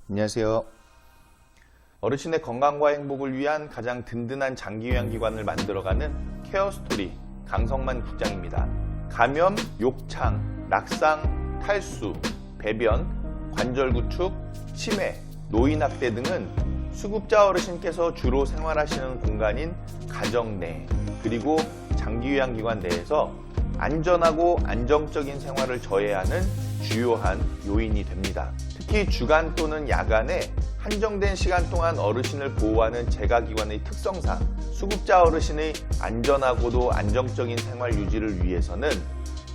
안녕하세요. 어르신의 건강과 행복을 위한 가장 든든한 장기요양기관을 만들어가는 케어스토리 강성만 국장입니다. 감염, 욕창, 낙상, 탈수, 배변, 관절 구축, 치매, 노인학대 등은 수급자 어르신께서 주로 생활하시는 공간인 가정 내 그리고 장기요양기관 내에서 안전하고 안정적인 생활을 저해하는 주요한 요인이 됩니다. 특히 주간 또는 야간에 한정된 시간 동안 어르신을 보호하는 재가기관의 특성상 수급자 어르신의 안전하고도 안정적인 생활 유지를 위해서는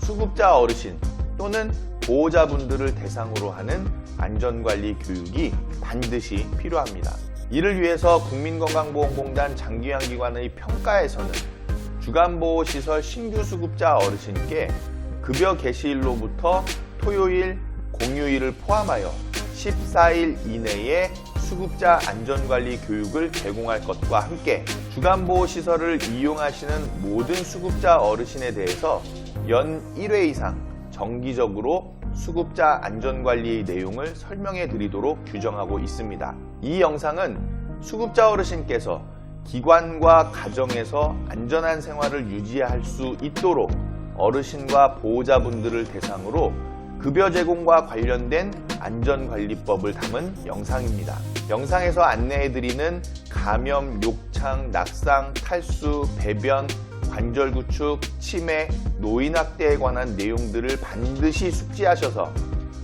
수급자 어르신 또는 보호자분들을 대상으로 하는 안전관리 교육이 반드시 필요합니다. 이를 위해서 국민건강보험공단 장기요양기관의 평가에서는 주간보호시설 신규 수급자 어르신께 급여 개시일로부터 토요일, 공휴일을 포함하여 14일 이내에 수급자 안전관리 교육을 제공할 것과 함께 주간보호시설을 이용하시는 모든 수급자 어르신에 대해서 연 1회 이상 정기적으로 수급자 안전관리의 내용을 설명해 드리도록 규정하고 있습니다. 이 영상은 수급자 어르신께서 기관과 가정에서 안전한 생활을 유지할 수 있도록 어르신과 보호자분들을 대상으로 급여 제공과 관련된 안전관리법을 담은 영상입니다. 영상에서 안내해드리는 감염, 욕창, 낙상, 탈수, 배변, 관절 구축, 치매, 노인학대에 관한 내용들을 반드시 숙지하셔서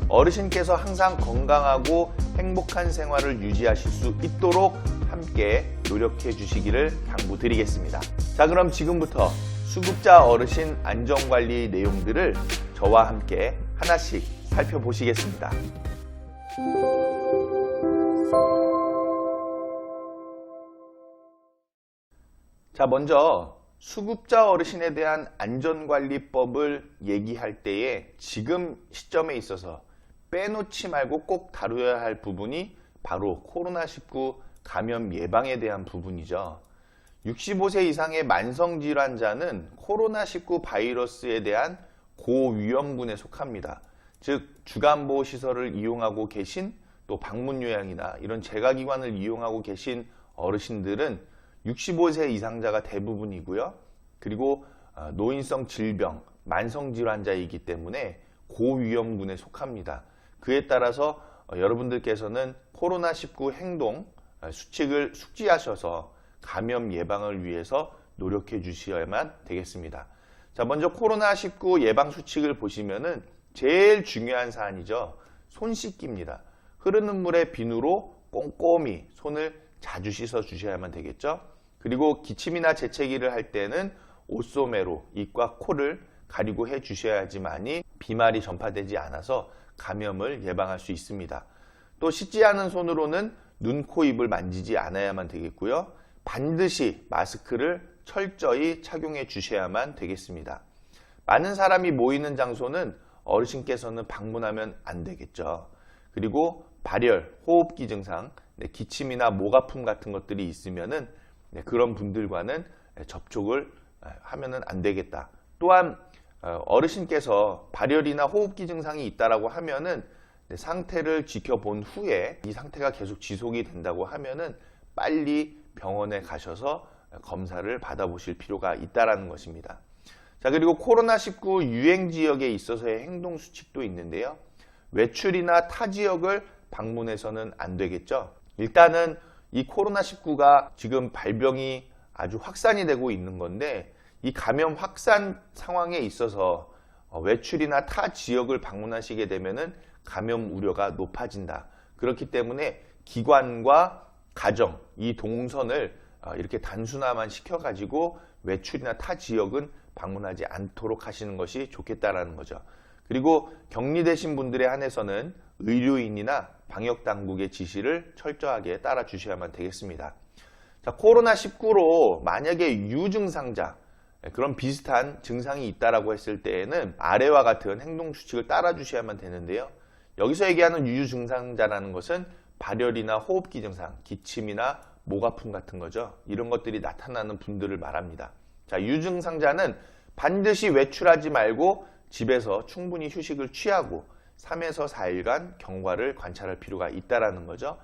어르신께서 항상 건강하고 행복한 생활을 유지하실 수 있도록 함께 노력해 주시기를 당부드리겠습니다. 자, 그럼 지금부터 수급자 어르신 안전관리 내용들을 저와 함께 하나씩 살펴보시겠습니다. 자, 먼저 수급자 어르신에 대한 안전관리법을 얘기할 때에 지금 시점에 있어서 빼놓지 말고 꼭 다루어야 할 부분이 바로 코로나19 감염 예방에 대한 부분이죠. 65세 이상의 만성질환자는 코로나19 바이러스에 대한 고위험군에 속합니다. 즉 주간보호시설을 이용하고 계신 또 방문요양이나 이런 재가기관을 이용하고 계신 어르신들은 65세 이상자가 대부분이고요. 그리고 노인성 질병, 만성질환자이기 때문에 고위험군에 속합니다. 그에 따라서 여러분들께서는 코로나19 행동 수칙을 숙지하셔서 감염 예방을 위해서 노력해 주셔야만 되겠습니다. 자, 먼저 코로나19 예방 수칙을 보시면은 제일 중요한 사안이죠. 손 씻기입니다. 흐르는 물에 비누로 꼼꼼히 손을 자주 씻어 주셔야만 되겠죠. 그리고 기침이나 재채기를 할 때는 옷소매로 입과 코를 가리고 해 주셔야지만이 비말이 전파되지 않아서 감염을 예방할 수 있습니다. 또 씻지 않은 손으로는 눈, 코, 입을 만지지 않아야만 되겠고요. 반드시 마스크를 철저히 착용해 주셔야만 되겠습니다. 많은 사람이 모이는 장소는 어르신께서는 방문하면 안 되겠죠. 그리고 발열, 호흡기 증상, 기침이나 목 아픔 같은 것들이 있으면은 그런 분들과는 접촉을 하면은 안 되겠다. 또한 어르신께서 발열이나 호흡기 증상이 있다라고 하면은 상태를 지켜본 후에 이 상태가 계속 지속이 된다고 하면은 빨리 병원에 가셔서 검사를 받아보실 필요가 있다라는 것입니다. 자, 그리고 코로나19 유행 지역에 있어서의 행동 수칙도 있는데요. 외출이나 타 지역을 방문해서는 안 되겠죠. 일단은 이 코로나19가 지금 발병이 아주 확산이 되고 있는 건데 이 감염 확산 상황에 있어서 외출이나 타 지역을 방문하시게 되면은 감염 우려가 높아진다. 그렇기 때문에 기관과 가정, 이 동선을 이렇게 단순화만 시켜가지고 외출이나 타 지역은 방문하지 않도록 하시는 것이 좋겠다라는 거죠. 그리고 격리되신 분들에 한해서는 의료인이나 방역당국의 지시를 철저하게 따라 주셔야만 되겠습니다. 자, 코로나19로 만약에 유증상자, 그런 비슷한 증상이 있다라고 했을 때에는 아래와 같은 행동 수칙을 따라 주셔야만 되는데요. 여기서 얘기하는 유증상자라는 것은 발열이나 호흡기 증상, 기침이나 목 아픔 같은 거죠. 이런 것들이 나타나는 분들을 말합니다. 자, 유증상자는 반드시 외출하지 말고 집에서 충분히 휴식을 취하고 3에서 4일간 경과를 관찰할 필요가 있다라는 거죠.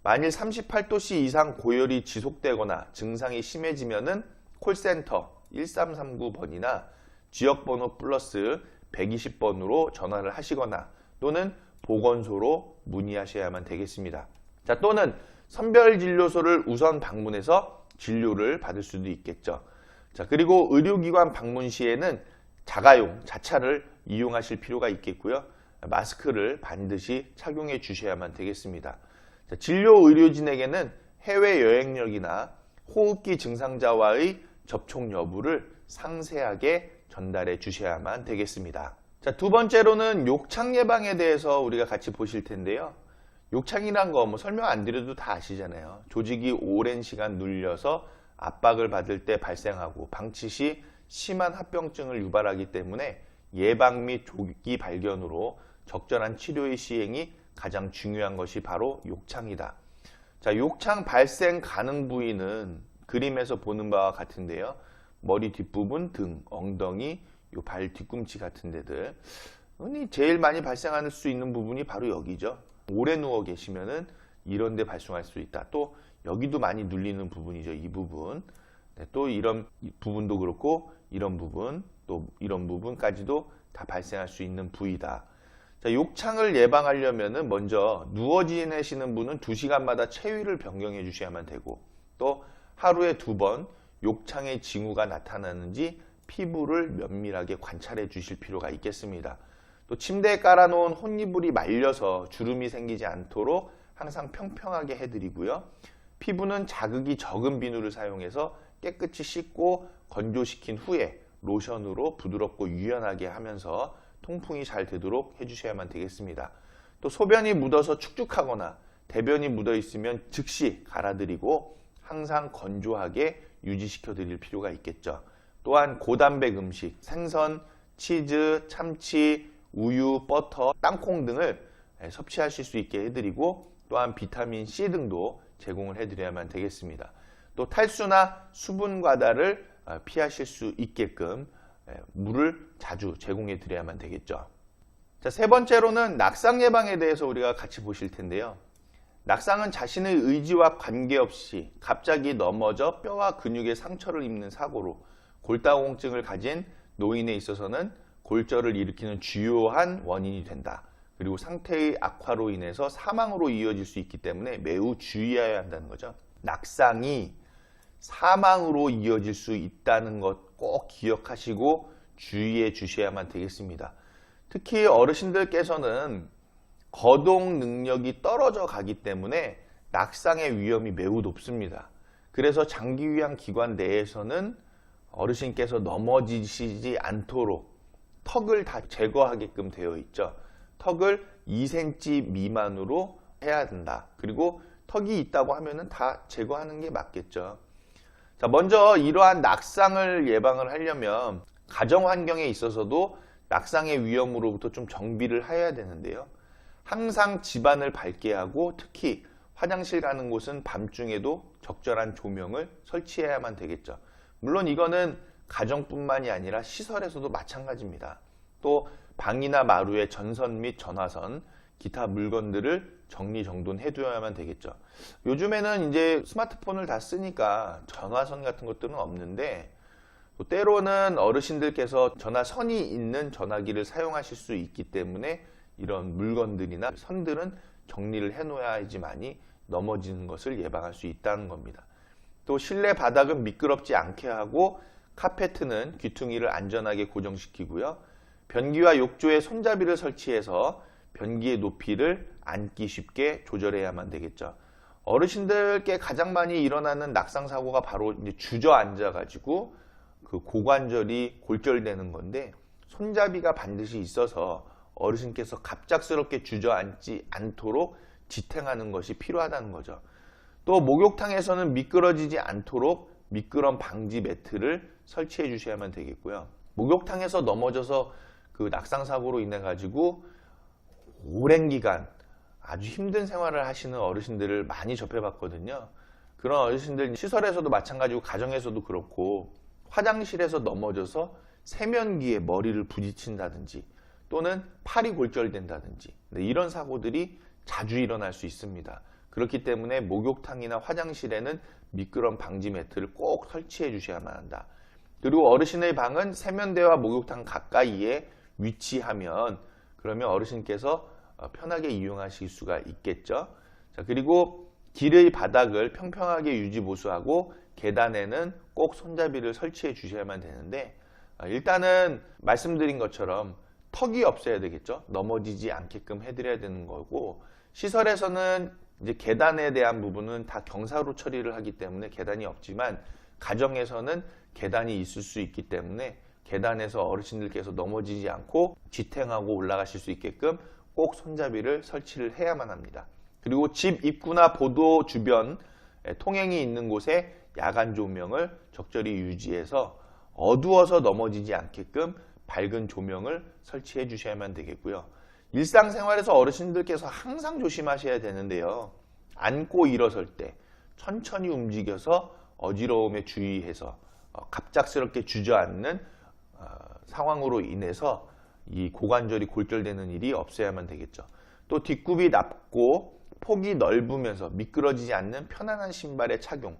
만일 38도씨 이상 고열이 지속되거나 증상이 심해지면은 콜센터 1339번이나 지역번호 플러스 120번으로 전화를 하시거나 또는 보건소로 문의하셔야만 되겠습니다. 자, 또는 선별진료소를 우선 방문해서 진료를 받을 수도 있겠죠. 자, 그리고 의료기관 방문 시에는 자가용, 자차를 이용하실 필요가 있겠고요. 마스크를 반드시 착용해 주셔야만 되겠습니다. 자, 진료 의료진에게는 해외 여행력이나 호흡기 증상자와의 접촉 여부를 상세하게 전달해 주셔야만 되겠습니다. 자, 두 번째로는 욕창 예방에 대해서 우리가 같이 보실 텐데요. 욕창이란 거 설명 안 드려도 다 아시잖아요. 조직이 오랜 시간 눌려서 압박을 받을 때 발생하고 방치 시 심한 합병증을 유발하기 때문에 예방 및 조기 발견으로 적절한 치료의 시행이 가장 중요한 것이 바로 욕창이다. 자, 욕창 발생 가능 부위는 그림에서 보는 바와 같은데요. 머리 뒷부분, 등, 엉덩이, 요 발 뒤꿈치 같은 데들. 제일 많이 발생할 수 있는 부분이 바로 여기죠. 오래 누워 계시면은 이런 데 발생할 수 있다. 또 여기도 많이 눌리는 부분이죠. 이 부분. 네, 또 이런 부분도 그렇고 이런 부분, 또 이런 부분까지도 다 발생할 수 있는 부위다. 자, 욕창을 예방하려면은 먼저 누워 지내시는 분은 2시간마다 체위를 변경해 주셔야만 되고 또 하루에 2번 욕창의 징후가 나타나는지 피부를 면밀하게 관찰해 주실 필요가 있겠습니다. 또 침대에 깔아놓은 혼이불이 말려서 주름이 생기지 않도록 항상 평평하게 해드리고요. 피부는 자극이 적은 비누를 사용해서 깨끗이 씻고 건조시킨 후에 로션으로 부드럽고 유연하게 하면서 통풍이 잘 되도록 해주셔야만 되겠습니다. 또 소변이 묻어서 축축하거나 대변이 묻어 있으면 즉시 갈아드리고 항상 건조하게 유지시켜 드릴 필요가 있겠죠. 또한 고단백 음식, 생선, 치즈, 참치, 우유, 버터, 땅콩 등을 섭취하실 수 있게 해드리고 또한 비타민C 등도 제공을 해드려야만 되겠습니다. 또 탈수나 수분 과다를 피하실 수 있게끔 물을 자주 제공해 드려야만 되겠죠. 자, 세 번째로는 낙상 예방에 대해서 우리가 같이 보실 텐데요. 낙상은 자신의 의지와 관계없이 갑자기 넘어져 뼈와 근육에 상처를 입는 사고로 골다공증을 가진 노인에 있어서는 골절을 일으키는 주요한 원인이 된다. 그리고 상태의 악화로 인해서 사망으로 이어질 수 있기 때문에 매우 주의해야 한다는 거죠. 낙상이 사망으로 이어질 수 있다는 것 꼭 기억하시고 주의해 주셔야만 되겠습니다. 특히 어르신들께서는 거동 능력이 떨어져 가기 때문에 낙상의 위험이 매우 높습니다. 그래서 장기유양 기관 내에서는 어르신께서 넘어지시지 않도록 턱을 다 제거하게끔 되어 있죠. 턱을 2cm 미만으로 해야 된다. 그리고 턱이 있다고 하면은 다 제거하는 게 맞겠죠. 자, 먼저 이러한 낙상을 예방을 하려면 가정 환경에 있어서도 낙상의 위험으로부터 좀 정비를 해야 되는데요. 항상 집안을 밝게 하고 특히 화장실 가는 곳은 밤중에도 적절한 조명을 설치해야만 되겠죠. 물론 이거는 가정뿐만이 아니라 시설에서도 마찬가지입니다. 또 방이나 마루에 전선 및 전화선, 기타 물건들을 정리정돈해 두어야만 되겠죠. 요즘에는 이제 스마트폰을 다 쓰니까 전화선 같은 것들은 없는데 또 때로는 어르신들께서 전화선이 있는 전화기를 사용하실 수 있기 때문에 이런 물건들이나 선들은 정리를 해 놓아야지만이 넘어지는 것을 예방할 수 있다는 겁니다. 또 실내 바닥은 미끄럽지 않게 하고 카페트는 귀퉁이를 안전하게 고정시키고요. 변기와 욕조에 손잡이를 설치해서 변기의 높이를 앉기 쉽게 조절해야만 되겠죠. 어르신들께 가장 많이 일어나는 낙상 사고가 바로 이제 주저앉아 가지고 그 고관절이 골절되는 건데 손잡이가 반드시 있어서 어르신께서 갑작스럽게 주저앉지 않도록 지탱하는 것이 필요하다는 거죠. 또 목욕탕에서는 미끄러지지 않도록 미끄럼 방지 매트를 설치해 주셔야만 되겠고요. 목욕탕에서 넘어져서 그 낙상 사고로 인해 가지고 오랜 기간 아주 힘든 생활을 하시는 어르신들을 많이 접해봤거든요. 그런 어르신들 시설에서도 마찬가지고 가정에서도 그렇고 화장실에서 넘어져서 세면기에 머리를 부딪힌다든지 또는 팔이 골절된다든지 이런 사고들이 자주 일어날 수 있습니다. 그렇기 때문에 목욕탕이나 화장실에는 미끄럼 방지 매트를 꼭 설치해 주셔야만 한다. 그리고 어르신의 방은 세면대와 목욕탕 가까이에 위치하면 그러면 어르신께서 편하게 이용하실 수가 있겠죠. 자, 그리고 길의 바닥을 평평하게 유지보수하고 계단에는 꼭 손잡이를 설치해 주셔야만 되는데 일단은 말씀드린 것처럼 턱이 없어야 되겠죠. 넘어지지 않게끔 해드려야 되는 거고 시설에서는 이제 계단에 대한 부분은 다 경사로 처리를 하기 때문에 계단이 없지만 가정에서는 계단이 있을 수 있기 때문에 계단에서 어르신들께서 넘어지지 않고 지탱하고 올라가실 수 있게끔 꼭 손잡이를 설치를 해야만 합니다. 그리고 집 입구나 보도 주변 통행이 있는 곳에 야간 조명을 적절히 유지해서 어두워서 넘어지지 않게끔 밝은 조명을 설치해 주셔야만 되겠고요. 일상생활에서 어르신들께서 항상 조심하셔야 되는데요. 앉고 일어설 때 천천히 움직여서 어지러움에 주의해서 갑작스럽게 주저앉는 상황으로 인해서 이 고관절이 골절되는 일이 없어야만 되겠죠. 또 뒷굽이 낮고 폭이 넓으면서 미끄러지지 않는 편안한 신발의 착용,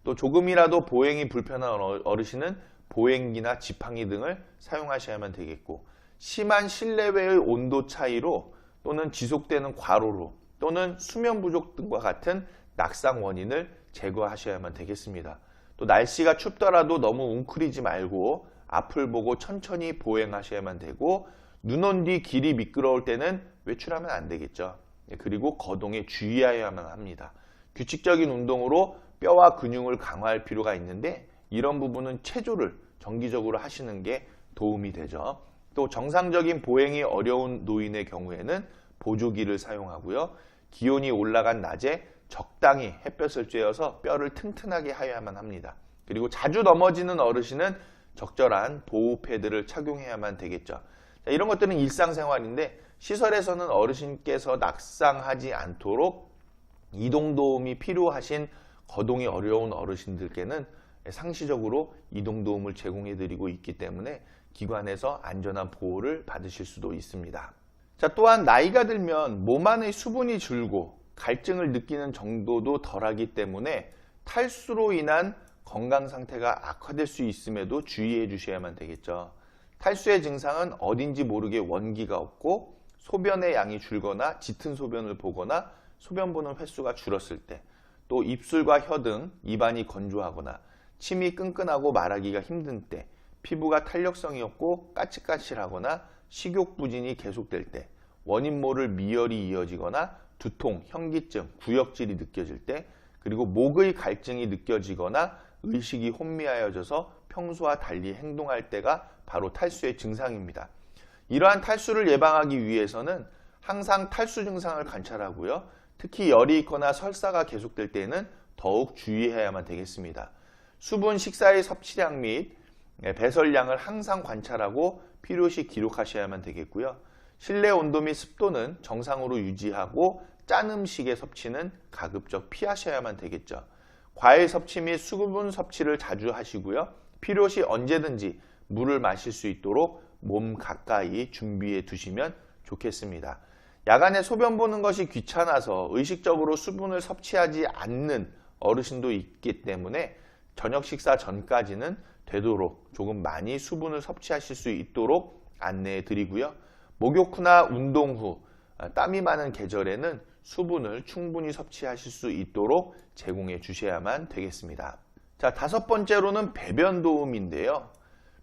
또 조금이라도 보행이 불편한 어르신은 보행기나 지팡이 등을 사용하셔야만 되겠고 심한 실내외의 온도 차이로 또는 지속되는 과로로 또는 수면 부족 등과 같은 낙상 원인을 제거하셔야만 되겠습니다. 또 날씨가 춥더라도 너무 웅크리지 말고 앞을 보고 천천히 보행하셔야만 되고 눈 온 뒤 길이 미끄러울 때는 외출하면 안 되겠죠. 그리고 거동에 주의해야만 합니다. 규칙적인 운동으로 뼈와 근육을 강화할 필요가 있는데 이런 부분은 체조를 정기적으로 하시는 게 도움이 되죠. 또 정상적인 보행이 어려운 노인의 경우에는 보조기를 사용하고요. 기온이 올라간 낮에 적당히 햇볕을 쬐어서 뼈를 튼튼하게 하여야만 합니다. 그리고 자주 넘어지는 어르신은 적절한 보호 패드를 착용해야만 되겠죠. 자, 이런 것들은 일상생활인데 시설에서는 어르신께서 낙상하지 않도록 이동 도움이 필요하신 거동이 어려운 어르신들께는 상시적으로 이동 도움을 제공해 드리고 있기 때문에 기관에서 안전한 보호를 받으실 수도 있습니다. 자, 또한 나이가 들면 몸 안의 수분이 줄고 갈증을 느끼는 정도도 덜하기 때문에 탈수로 인한 건강 상태가 악화될 수 있음에도 주의해 주셔야만 되겠죠. 탈수의 증상은 어딘지 모르게 원기가 없고 소변의 양이 줄거나 짙은 소변을 보거나 소변 보는 횟수가 줄었을 때, 또 입술과 혀 등 입안이 건조하거나 침이 끈끈하고 말하기가 힘든 때, 피부가 탄력성이 없고 까칠까칠하거나 식욕부진이 계속될 때, 원인 모를 미열이 이어지거나 두통, 현기증, 구역질이 느껴질 때, 그리고 목의 갈증이 느껴지거나 의식이 혼미하여져서 평소와 달리 행동할 때가 바로 탈수의 증상입니다. 이러한 탈수를 예방하기 위해서는 항상 탈수 증상을 관찰하고요. 특히 열이 있거나 설사가 계속될 때는 더욱 주의해야만 되겠습니다. 수분 식사의 섭취량 및 배설량을 항상 관찰하고 필요시 기록하셔야만 되겠고요. 실내 온도 및 습도는 정상으로 유지하고 짠 음식의 섭취는 가급적 피하셔야만 되겠죠. 과일 섭취 및 수분 섭취를 자주 하시고요. 필요시 언제든지 물을 마실 수 있도록 몸 가까이 준비해 두시면 좋겠습니다. 야간에 소변 보는 것이 귀찮아서 의식적으로 수분을 섭취하지 않는 어르신도 있기 때문에 저녁 식사 전까지는 되도록 조금 많이 수분을 섭취하실 수 있도록 안내해 드리고요. 목욕 후나 운동 후 땀이 많은 계절에는 수분을 충분히 섭취하실 수 있도록 제공해 주셔야만 되겠습니다. 자, 다섯 번째로는 배변 도움인데요.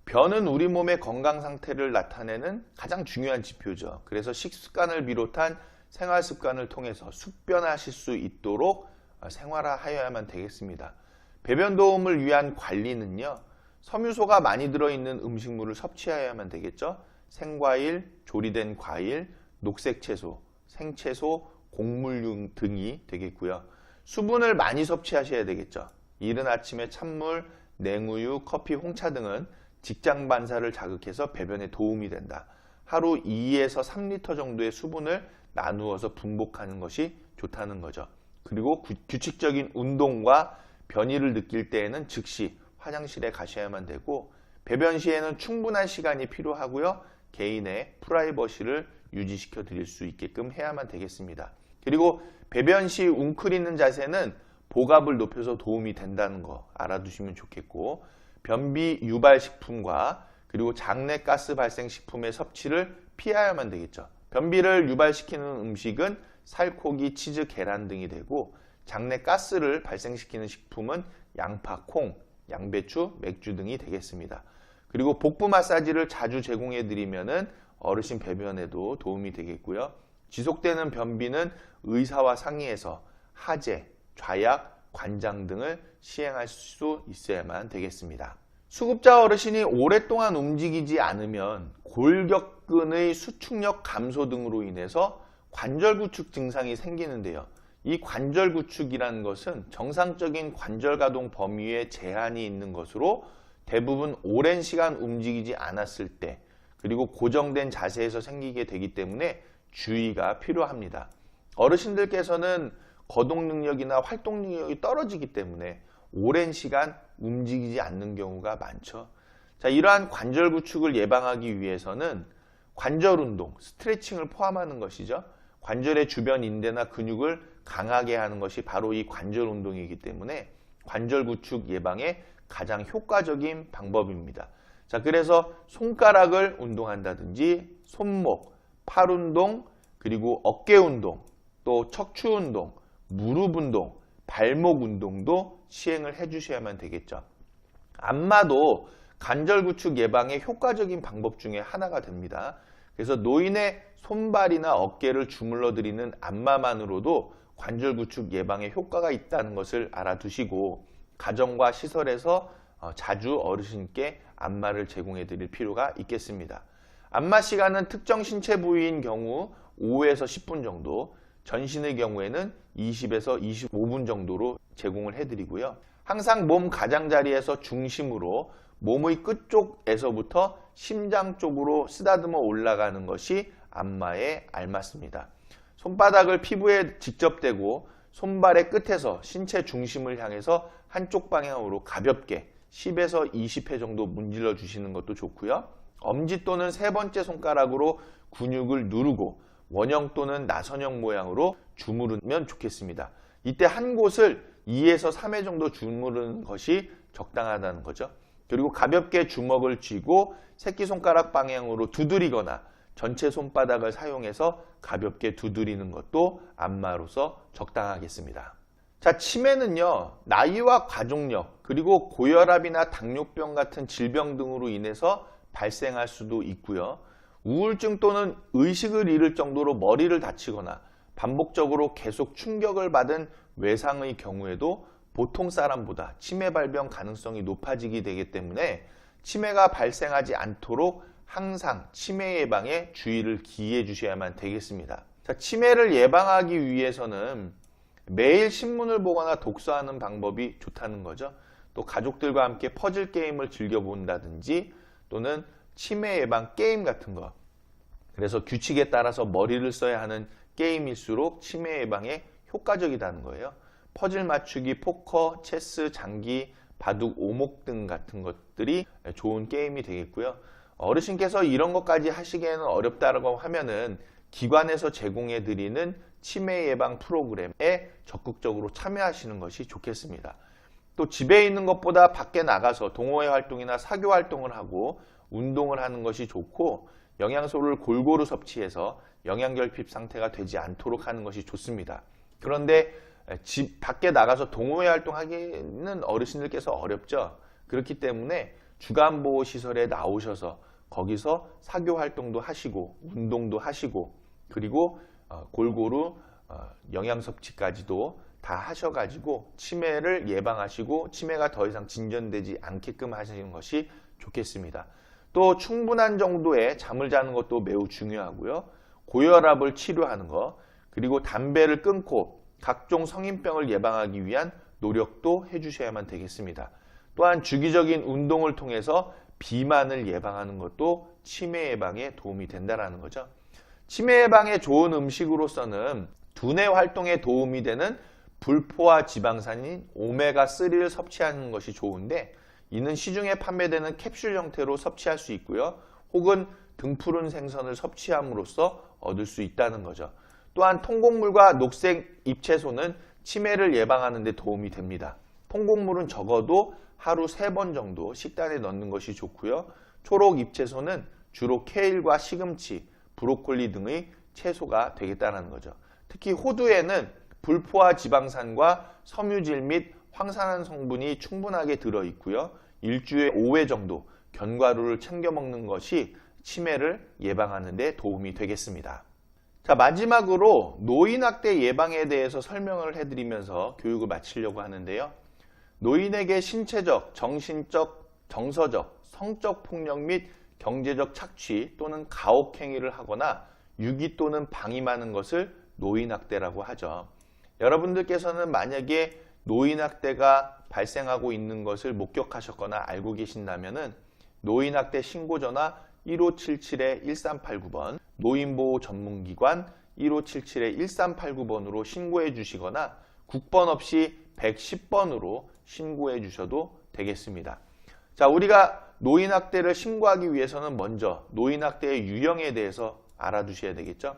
변은 우리 몸의 건강 상태를 나타내는 가장 중요한 지표죠. 그래서 식습관을 비롯한 생활 습관을 통해서 숙변하실 수 있도록 생활화하여야만 되겠습니다. 배변 도움을 위한 관리는요. 섬유소가 많이 들어있는 음식물을 섭취해야만 되겠죠. 생과일, 조리된 과일, 녹색 채소, 생채소, 곡물 등이 되겠고요. 수분을 많이 섭취하셔야 되겠죠. 이른 아침에 찬물, 냉우유, 커피, 홍차 등은 직장 반사를 자극해서 배변에 도움이 된다. 하루 2에서 3리터 정도의 수분을 나누어서 분복하는 것이 좋다는 거죠. 그리고 규칙적인 운동과 변이를 느낄 때에는 즉시 화장실에 가셔야만 되고 배변 시에는 충분한 시간이 필요하고요. 개인의 프라이버시를 유지시켜 드릴 수 있게끔 해야만 되겠습니다. 그리고 배변 시 웅크리는 자세는 복압을 높여서 도움이 된다는 거 알아두시면 좋겠고, 변비 유발 식품과 그리고 장내 가스 발생 식품의 섭취를 피해야만 되겠죠. 변비를 유발시키는 음식은 살코기, 치즈, 계란 등이 되고, 장내 가스를 발생시키는 식품은 양파, 콩, 양배추, 맥주 등이 되겠습니다. 그리고 복부 마사지를 자주 제공해 드리면은 어르신 배변에도 도움이 되겠고요. 지속되는 변비는 의사와 상의해서 하제, 좌약, 관장 등을 시행할 수 있어야만 되겠습니다. 수급자 어르신이 오랫동안 움직이지 않으면 골격근의 수축력 감소 등으로 인해서 관절구축 증상이 생기는데요. 이 관절구축이라는 것은 정상적인 관절가동 범위에 제한이 있는 것으로 대부분 오랜 시간 움직이지 않았을 때, 그리고 고정된 자세에서 생기게 되기 때문에 주의가 필요합니다. 어르신들께서는 거동 능력이나 활동 능력이 떨어지기 때문에 오랜 시간 움직이지 않는 경우가 많죠. 자, 이러한 관절 구축을 예방하기 위해서는 관절 운동, 스트레칭을 포함하는 것이죠. 관절의 주변 인대나 근육을 강하게 하는 것이 바로 이 관절 운동이기 때문에 관절 구축 예방에 가장 효과적인 방법입니다. 자, 그래서 손가락을 운동한다든지 손목, 팔 운동, 그리고 어깨 운동, 또 척추 운동, 무릎 운동, 발목 운동도 시행을 해주셔야만 되겠죠. 안마도 관절 구축 예방에 효과적인 방법 중에 하나가 됩니다. 그래서 노인의 손발이나 어깨를 주물러 드리는 안마만으로도 관절 구축 예방에 효과가 있다는 것을 알아두시고, 가정과 시설에서 자주 어르신께 안마를 제공해 드릴 필요가 있겠습니다. 안마 시간은 특정 신체 부위인 경우 5에서 10분 정도, 전신의 경우에는 20에서 25분 정도로 제공을 해드리고요. 항상 몸 가장자리에서 중심으로 몸의 끝쪽에서부터 심장 쪽으로 쓰다듬어 올라가는 것이 안마에 알맞습니다. 손바닥을 피부에 직접 대고 손발의 끝에서 신체 중심을 향해서 한쪽 방향으로 가볍게 10에서 20회 정도 문질러 주시는 것도 좋고요. 엄지 또는 세 번째 손가락으로 근육을 누르고 원형 또는 나선형 모양으로 주무르면 좋겠습니다. 이때 한 곳을 2에서 3회 정도 주무르는 것이 적당하다는 거죠. 그리고 가볍게 주먹을 쥐고 새끼손가락 방향으로 두드리거나 전체 손바닥을 사용해서 가볍게 두드리는 것도 안마로서 적당하겠습니다. 자, 치매는요, 나이와 가족력, 그리고 고혈압이나 당뇨병 같은 질병 등으로 인해서 발생할 수도 있고요. 우울증 또는 의식을 잃을 정도로 머리를 다치거나 반복적으로 계속 충격을 받은 외상의 경우에도 보통 사람보다 치매 발병 가능성이 높아지게 되기 때문에 치매가 발생하지 않도록 항상 치매 예방에 주의를 기해 주셔야만 되겠습니다. 자, 치매를 예방하기 위해서는 매일 신문을 보거나 독서하는 방법이 좋다는 거죠. 또 가족들과 함께 퍼즐 게임을 즐겨본다든지 또는 치매 예방 게임 같은 거. 그래서 규칙에 따라서 머리를 써야 하는 게임일수록 치매 예방에 효과적이라는 거예요. 퍼즐 맞추기, 포커, 체스, 장기, 바둑, 오목 등 같은 것들이 좋은 게임이 되겠고요. 어르신께서 이런 것까지 하시기에는 어렵다고 하면은 기관에서 제공해 드리는 치매 예방 프로그램에 적극적으로 참여하시는 것이 좋겠습니다. 또 집에 있는 것보다 밖에 나가서 동호회 활동이나 사교 활동을 하고 운동을 하는 것이 좋고, 영양소를 골고루 섭취해서 영양결핍 상태가 되지 않도록 하는 것이 좋습니다. 그런데 집 밖에 나가서 동호회 활동하기는 어르신들께서 어렵죠. 그렇기 때문에 주간보호시설에 나오셔서 거기서 사교 활동도 하시고 운동도 하시고, 그리고 골고루 영양 섭취까지도 다 하셔가지고 치매를 예방하시고 치매가 더 이상 진전되지 않게끔 하시는 것이 좋겠습니다. 또 충분한 정도의 잠을 자는 것도 매우 중요하고요. 고혈압을 치료하는 것, 그리고 담배를 끊고 각종 성인병을 예방하기 위한 노력도 해주셔야만 되겠습니다. 또한 주기적인 운동을 통해서 비만을 예방하는 것도 치매 예방에 도움이 된다는 거죠. 치매 예방에 좋은 음식으로서는 두뇌 활동에 도움이 되는 불포화 지방산인 오메가3를 섭취하는 것이 좋은데, 이는 시중에 판매되는 캡슐 형태로 섭취할 수 있고요. 혹은 등푸른 생선을 섭취함으로써 얻을 수 있다는 거죠. 또한 통곡물과 녹색 잎채소는 치매를 예방하는 데 도움이 됩니다. 통곡물은 적어도 하루 3번 정도 식단에 넣는 것이 좋고요. 초록 잎채소는 주로 케일과 시금치, 브로콜리 등의 채소가 되겠다는 거죠. 특히 호두에는 불포화 지방산과 섬유질 및 황산화 성분이 충분하게 들어있고요. 일주일에 5회 정도 견과류를 챙겨 먹는 것이 치매를 예방하는 데 도움이 되겠습니다. 자, 마지막으로 노인학대 예방에 대해서 설명을 해드리면서 교육을 마치려고 하는데요. 노인에게 신체적, 정신적, 정서적, 성적 폭력 및 경제적 착취 또는 가혹행위를 하거나 유기 또는 방임하는 것을 노인학대라고 하죠. 여러분들께서는 만약에 노인학대가 발생하고 있는 것을 목격하셨거나 알고 계신다면 노인학대 신고전화 1577-1389번, 노인보호 전문기관 1577-1389번으로 신고해 주시거나 국번 없이 110번으로 신고해 주셔도 되겠습니다. 자, 우리가 노인학대를 신고하기 위해서는 먼저 노인학대의 유형에 대해서 알아두셔야 되겠죠.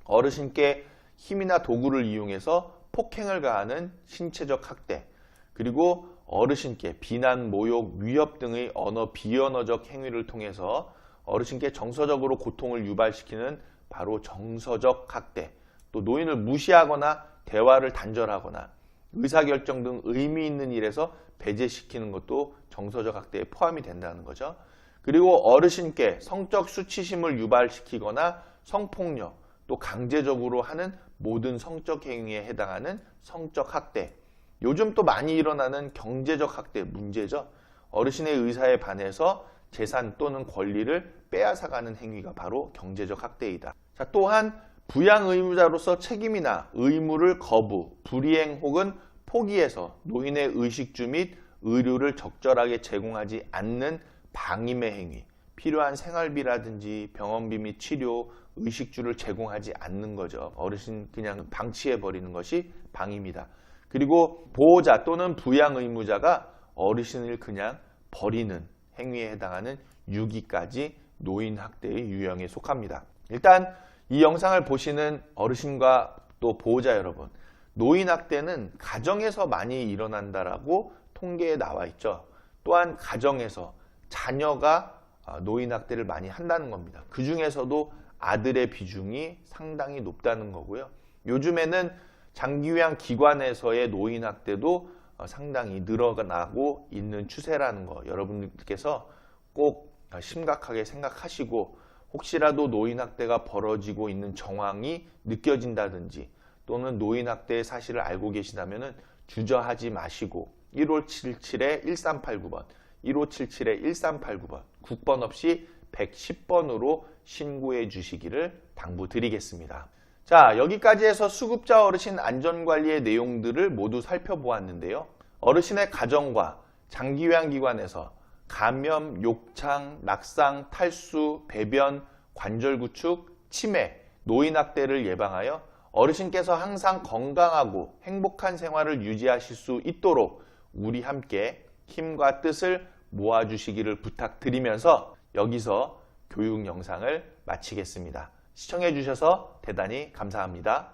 어르신께 힘이나 도구를 이용해서 폭행을 가하는 신체적 학대, 그리고 어르신께 비난, 모욕, 위협 등의 비언어적 행위를 통해서 어르신께 정서적으로 고통을 유발시키는 바로 정서적 학대, 또 노인을 무시하거나 대화를 단절하거나 의사결정 등 의미 있는 일에서 배제시키는 것도 정서적 학대에 포함이 된다는 거죠. 그리고 어르신께 성적 수치심을 유발시키거나 성폭력, 또 강제적으로 하는 모든 성적 행위에 해당하는 성적 학대, 요즘 또 많이 일어나는 경제적 학대 문제죠. 어르신의 의사에 반해서 재산 또는 권리를 빼앗아가는 행위가 바로 경제적 학대이다. 자, 또한 부양 의무자로서 책임이나 의무를 거부, 불이행 혹은 포기해서 노인의 의식주 및 의료를 적절하게 제공하지 않는 방임의 행위, 필요한 생활비라든지 병원비 및 치료, 의식주를 제공하지 않는 거죠. 어르신 그냥 방치해버리는 것이 방임이다. 그리고 보호자 또는 부양 의무자가 어르신을 그냥 버리는 행위에 해당하는 유기까지 노인 학대의 유형에 속합니다. 일단 이 영상을 보시는 어르신과 또 보호자 여러분, 노인 학대는 가정에서 많이 일어난다라고 통계에 나와 있죠. 또한 가정에서 자녀가 노인 학대를 많이 한다는 겁니다. 그 중에서도 아들의 비중이 상당히 높다는 거고요. 요즘에는 장기요양 기관에서의 노인 학대도 상당히 늘어나고 있는 추세라는 거 여러분들께서 꼭 심각하게 생각하시고, 혹시라도 노인 학대가 벌어지고 있는 정황이 느껴진다든지 또는 노인 학대의 사실을 알고 계시다면 주저하지 마시고 1577-1389번, 1577-1389번, 국번 없이 110번으로 신고해 주시기를 당부드리겠습니다. 자, 여기까지 해서 수급자 어르신 안전관리의 내용들을 모두 살펴보았는데요. 어르신의 가정과 장기요양기관에서 감염, 욕창, 낙상, 탈수, 배변, 관절 구축, 치매, 노인학대를 예방하여 어르신께서 항상 건강하고 행복한 생활을 유지하실 수 있도록 우리 함께 힘과 뜻을 모아주시기를 부탁드리면서 여기서 교육 영상을 마치겠습니다. 시청해 주셔서 대단히 감사합니다.